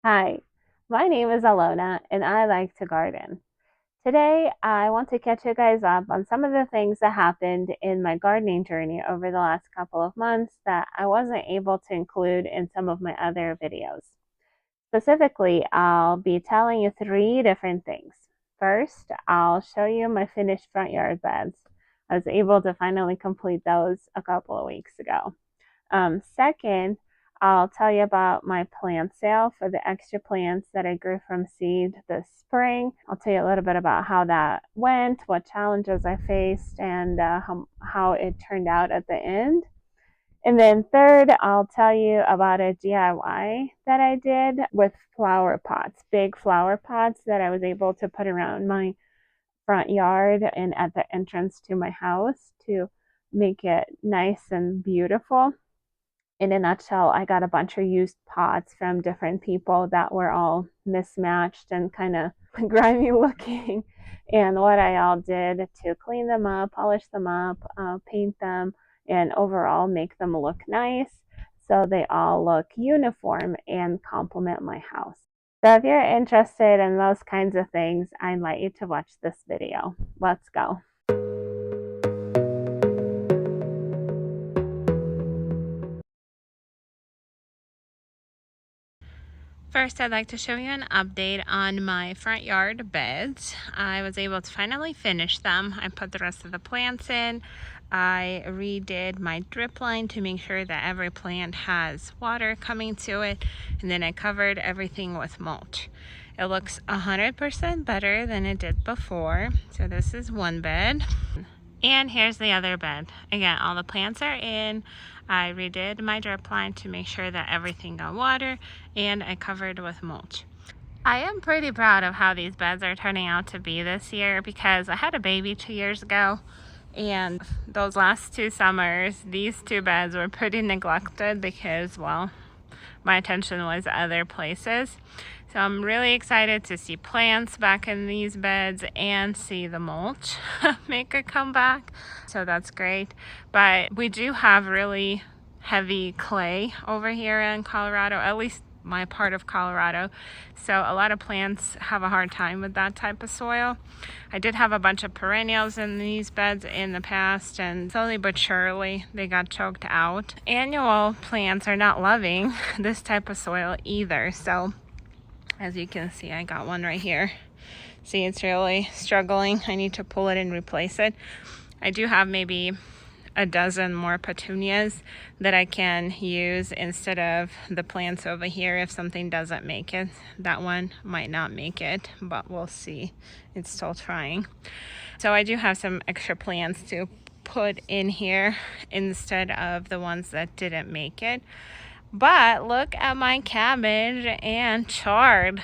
Hi, my name is Alona and I like to garden. Today, I want to catch you guys up on some of the things that happened in my gardening journey over the last couple of months that I wasn't able to include in some of my other videos. Specifically, I'll be telling you three different things. First, I'll show you my finished front yard beds. I was able to finally complete those a couple of weeks ago. Second, I'll tell you about my plant sale for the extra plants that I grew from seed this spring. I'll tell you a little bit about how that went, what challenges I faced, and how it turned out at the end. And then third, I'll tell you about a DIY that I did with flower pots, big flower pots that I was able to put around my front yard and at the entrance to my house to make it nice and beautiful. In a nutshell, I got a bunch of used pots from different people that were all mismatched and kind of grimy looking. And what I all did to clean them up, polish them up, paint them, and overall make them look nice so they all look uniform and complement my house. So if you're interested in those kinds of things, I invite you to watch this video. Let's go. First, I'd like to show you an update on my front yard beds. I was able to finally finish them. I put the rest of the plants in. I redid my drip line to make sure that every plant has water coming to it, and then I covered everything with mulch. It looks 100% better than it did before. So this is one bed. And here's the other bed. Again, all the plants are in. I redid my drip line to make sure that everything got water, and I covered with mulch. I am pretty proud of how these beds are turning out to be this year because I had a baby 2 years ago, and those last 2 summers, these two beds were pretty neglected because, well, my attention was other places. So I'm really excited to see plants back in these beds and see the mulch make a comeback. So that's great. But we do have really heavy clay over here in Colorado, at least my part of Colorado. So a lot of plants have a hard time with that type of soil. I did have a bunch of perennials in these beds in the past, and slowly but surely they got choked out. Annual plants are not loving this type of soil either. So as you can see, I got one right here. See, it's really struggling. I need to pull it and replace it. I do have maybe a dozen more petunias that I can use instead of the plants over here if something doesn't make it. That one might not make it, but we'll see. It's still trying. So I do have some extra plants to put in here instead of the ones that didn't make it. But look at my cabbage and chard.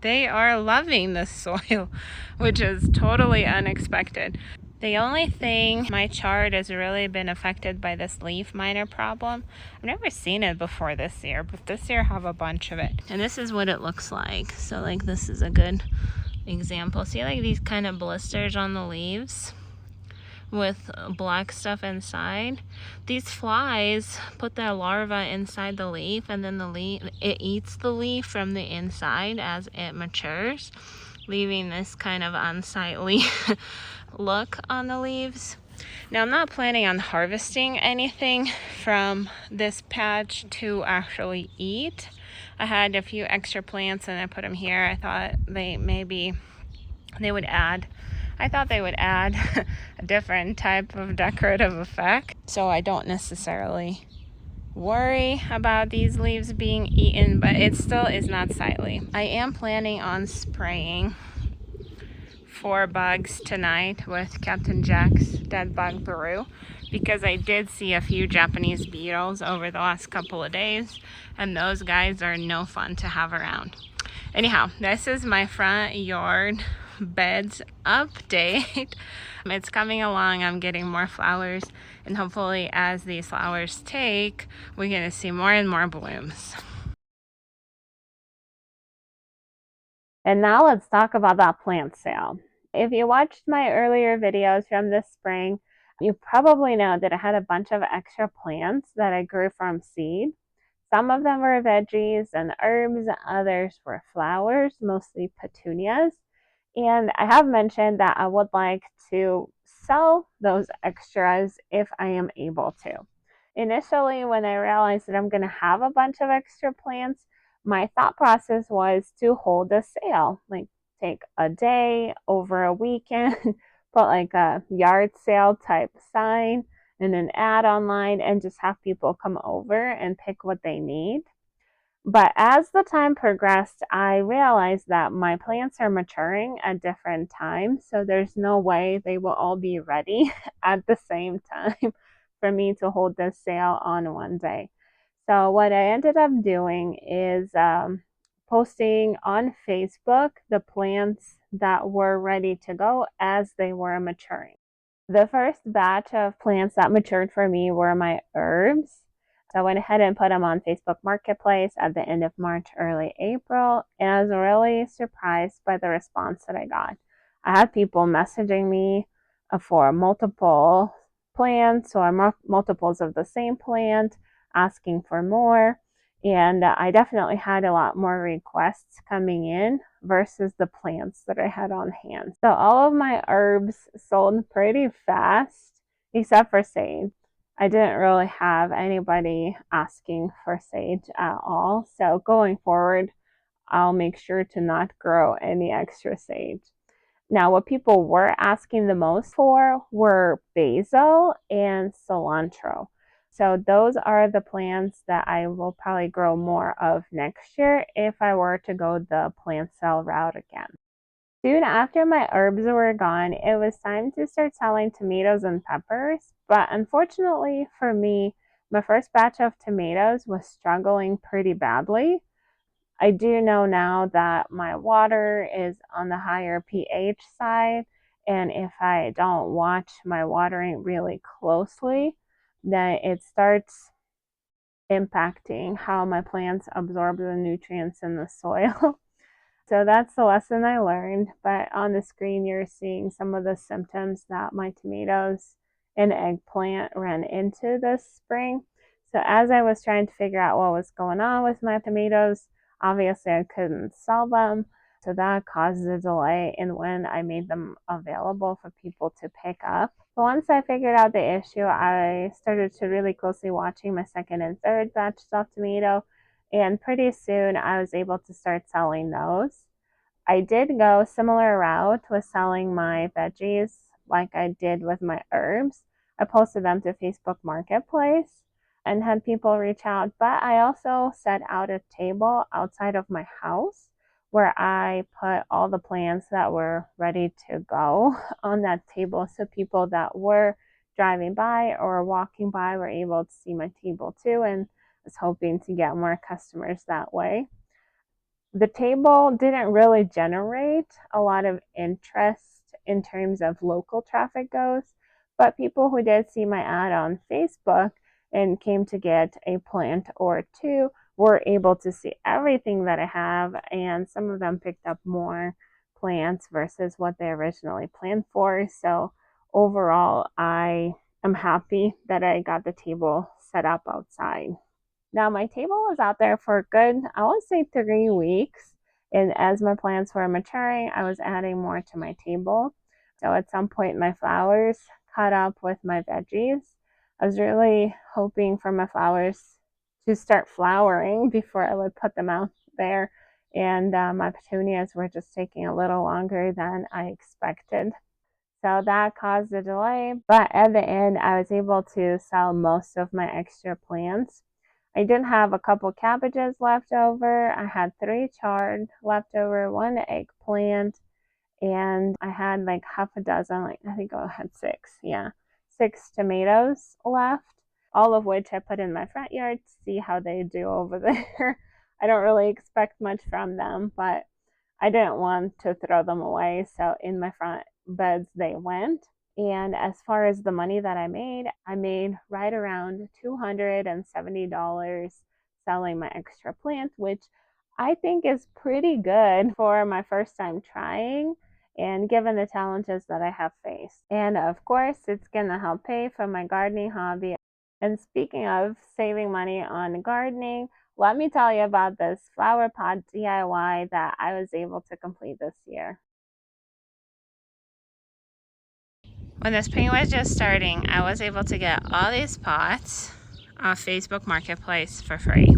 They are loving the soil, which is totally unexpected. The only thing, my chard has really been affected by this leaf miner problem. I've never seen it before this year, but this year I have a bunch of it. And this is what it looks like. So like this is a good example. See like these kind of blisters on the leaves with black stuff inside. These flies put their larva inside the leaf, and then it eats the leaf from the inside as it matures, leaving this kind of unsightly look on the leaves. Now I'm not planning on harvesting anything from this patch to actually eat. I had a few extra plants and I put them here. I thought they would add a different type of decorative effect. So I don't necessarily worry about these leaves being eaten, but it still is not sightly. I am planning on spraying for bugs tonight with Captain Jack's Dead Bug Brew because I did see a few Japanese beetles over the last couple of days, and those guys are no fun to have around. Anyhow, this is my front yard beds update. It's coming along. I'm getting more flowers, and hopefully as these flowers take, we're going to see more and more blooms. And now let's talk about that plant sale. If you watched my earlier videos from this spring, you probably know that I had a bunch of extra plants that I grew from seed. Some of them were veggies and herbs, others were flowers, mostly petunias. And I have mentioned that I would like to sell those extras if I am able to. Initially, when I realized that I'm going to have a bunch of extra plants, my thought process was to hold a sale, like take a day over a weekend, put like a yard sale type sign and an ad online, and just have people come over and pick what they need. But as the time progressed, I realized that my plants are maturing at different times. So there's no way they will all be ready at the same time for me to hold this sale on one day. So what I ended up doing is posting on Facebook the plants that were ready to go as they were maturing. The first batch of plants that matured for me were my herbs. So I went ahead and put them on Facebook Marketplace at the end of March, early April, and I was really surprised by the response that I got. I had people messaging me for multiple plants or multiples of the same plant, asking for more. And I definitely had a lot more requests coming in versus the plants that I had on hand. So all of my herbs sold pretty fast, except for sage. I didn't really have anybody asking for sage at all. So going forward, I'll make sure to not grow any extra sage. Now, what people were asking the most for were basil and cilantro. So those are the plants that I will probably grow more of next year if I were to go the plant sale route again. Soon after my herbs were gone, it was time to start selling tomatoes and peppers. But unfortunately for me, my first batch of tomatoes was struggling pretty badly. I do know now that my water is on the higher pH side, and if I don't watch my watering really closely, then it starts impacting how my plants absorb the nutrients in the soil. So that's the lesson I learned. But on the screen, you're seeing some of the symptoms that my tomatoes and eggplant ran into this spring. So as I was trying to figure out what was going on with my tomatoes, obviously I couldn't sell them. So that caused a delay in when I made them available for people to pick up. But once I figured out the issue, I started to really closely watching my second and third batches of tomato. And pretty soon I was able to start selling those. I did go similar route with selling my veggies like I did with my herbs. I posted them to Facebook Marketplace and had people reach out, but I also set out a table outside of my house where I put all the plants that were ready to go on that table so people that were driving by or walking by were able to see my table too, and was hoping to get more customers that way. The table didn't really generate a lot of interest in terms of local traffic goes, but people who did see my ad on Facebook and came to get a plant or two were able to see everything that I have, and some of them picked up more plants versus what they originally planned for. So overall, I am happy that I got the table set up outside. Now, my table was out there for a good, I want to say 3 weeks. And as my plants were maturing, I was adding more to my table. So at some point, my flowers caught up with my veggies. I was really hoping for my flowers to start flowering before I would put them out there. And my petunias were just taking a little longer than I expected. So that caused a delay. But at the end, I was able to sell most of my extra plants. I did have a couple cabbages left over. I had 3 chard left over, 1 eggplant, and I had like half a dozen, like I think I had 6, yeah, 6 tomatoes left, all of which I put in my front yard to see how they do over there. I don't really expect much from them, but I didn't want to throw them away, so in my front beds they went. And as far as the money that I made right around $270 selling my extra plant, which I think is pretty good for my first time trying and given the challenges that I have faced. And of course, it's gonna help pay for my gardening hobby. And speaking of saving money on gardening, let me tell you about this flower pot DIY that I was able to complete this year. When the spring was just starting, I was able to get all these pots off Facebook Marketplace for free.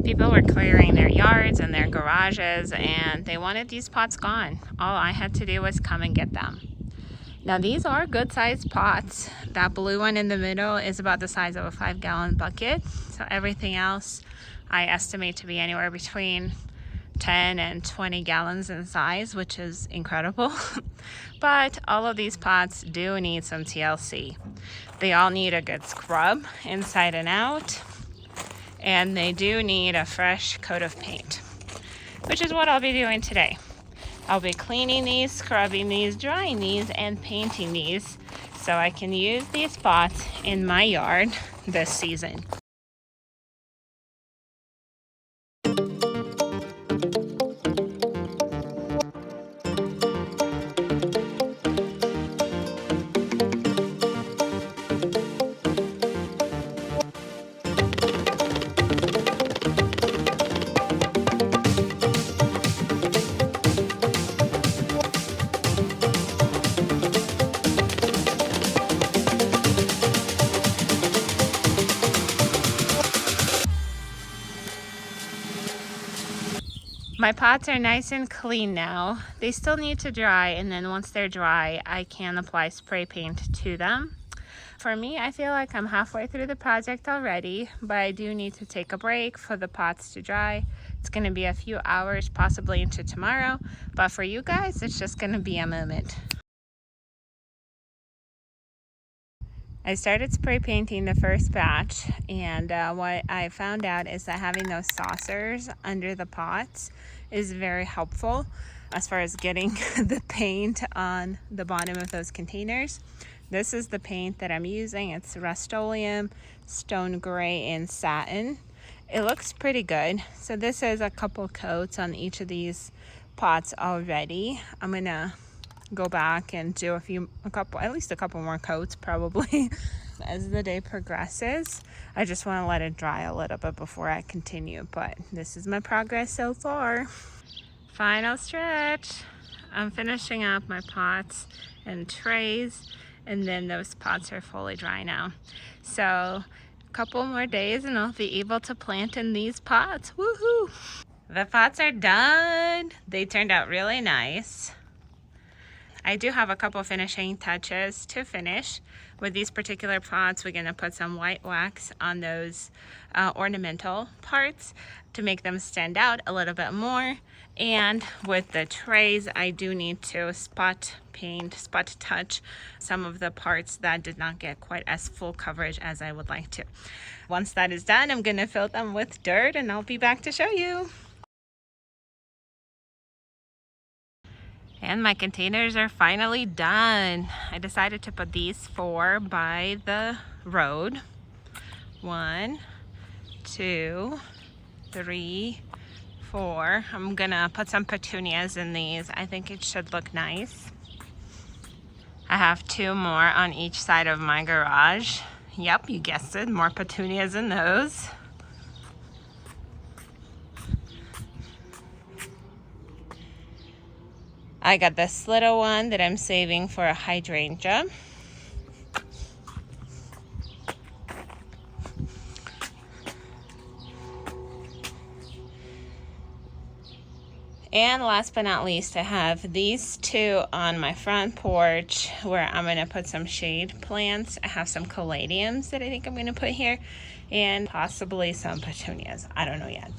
People were clearing their yards and their garages, and they wanted these pots gone. All I had to do was come and get them. Now these are good sized pots. That blue one in the middle is about the size of a 5-gallon bucket. So everything else I estimate to be anywhere between 10 and 20 gallons in size, which is incredible. But all of these pots do need some TLC. They all need a good scrub inside and out, and they do need a fresh coat of paint, which is what I'll be doing today. I'll be cleaning these, scrubbing these, drying these, and painting these so I can use these pots in my yard this season. My pots are nice and clean now. They still need to dry, and then once they're dry, I can apply spray paint to them. For me, I feel like I'm halfway through the project already, but I do need to take a break for the pots to dry. It's going to be a few hours, possibly into tomorrow, but for you guys, it's just going to be a moment. I started spray painting the first batch, and what I found out is that having those saucers under the pots is very helpful as far as getting the paint on the bottom of those containers. This is the paint that I'm using. It's Rust-Oleum, Stone Gray, and Satin. It looks pretty good. So this is a couple coats on each of these pots already. I'm gonna go back and do at least a couple more coats probably as the day progresses. I just want to let it dry a little bit before I continue, but this is my progress so far. Final stretch. I'm finishing up my pots and trays, and then those pots are fully dry now. So a couple more days and I'll be able to plant in these pots. Woohoo! The pots are done. They turned out really nice. I do have a couple finishing touches to finish. With these particular pots, we're gonna put some white wax on those ornamental parts to make them stand out a little bit more. And with the trays, I do need to spot touch some of the parts that did not get quite as full coverage as I would like to. Once that is done, I'm gonna fill them with dirt and I'll be back to show you. And my containers are finally done. I decided to put these 4 by the road. 1, 2, 3, 4. I'm gonna put some petunias in these. I think it should look nice. I have 2 more on each side of my garage. Yep, you guessed it, more petunias in those. I got this little one that I'm saving for a hydrangea. And last but not least, I have these 2 on my front porch where I'm gonna put some shade plants. I have some caladiums that I think I'm gonna put here, and possibly some petunias. I don't know yet.